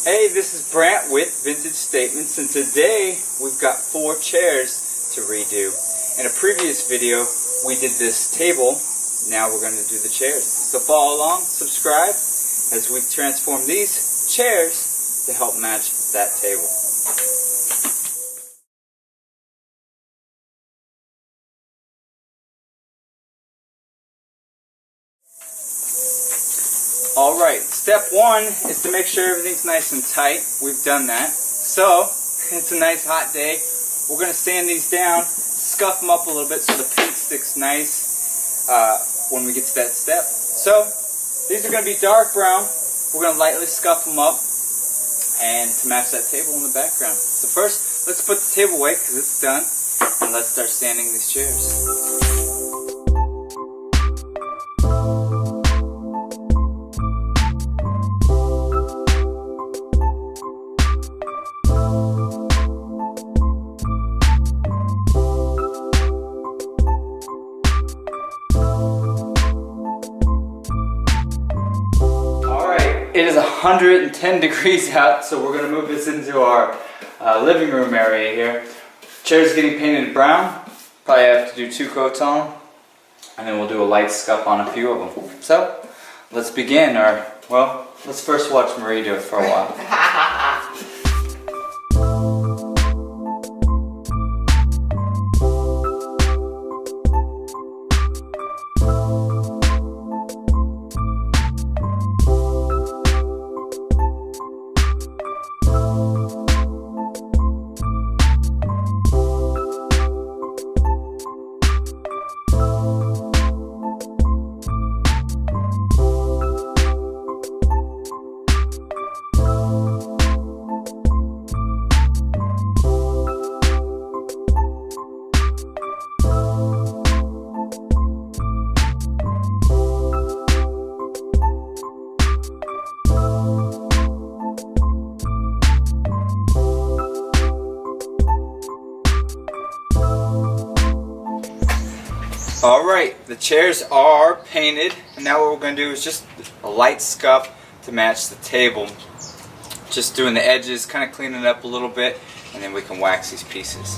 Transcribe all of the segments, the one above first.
Hey, this is Brant with Vintage Statements, and today we've got 4 chairs to redo. In a previous video, we did this table. Now we're going to do the chairs. So follow along, subscribe, as we transform these chairs to help match that table. Alright, step 1 is to make sure everything's nice and tight. We've done that. So, it's a nice hot day. We're going to sand these down, scuff them up a little bit so the paint sticks nice when we get to that step. So, these are going to be dark brown. We're going to lightly scuff them up and to match that table in the background. So first, let's put the table away because it's done, and let's start sanding these chairs. It is 110 degrees out, so we're going to move this into our living room area here. Chair's getting painted brown. Probably have to do 2 coats on them, and then we'll do a light scuff on a few of them. So, let's begin. Let's first watch Marie do it for a while. Alright, the chairs are painted, and now what we're going to do is just a light scuff to match the table. Just doing the edges, kind of cleaning it up a little bit, and then we can wax these pieces.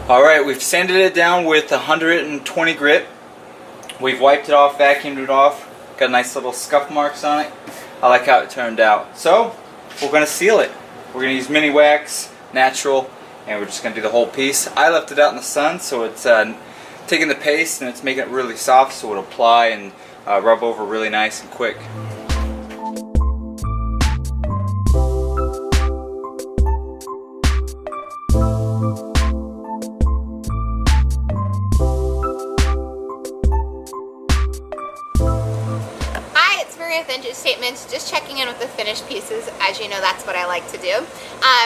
Alright, we've sanded it down with 120 grit. We've wiped it off, vacuumed it off. Got nice little scuff marks on it. I like how it turned out. So, we're going to seal it. We're going to use mini wax, natural, and we're just going to do the whole piece. I left it out in the sun, so it's taking the paste and it's making it really soft, so it'll apply and rub over really nice and quick. Vintage Statements, just checking in with the finished pieces. As you know, that's what I like to do.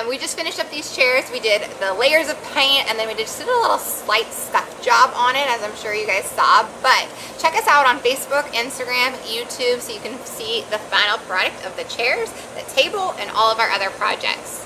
We just finished up these chairs. We did the layers of paint, and then we just did a little slight scuff job on it, as I'm sure you guys saw. But check us out on Facebook, Instagram, YouTube, so you can see the final product of the chairs, the table, and all of our other projects.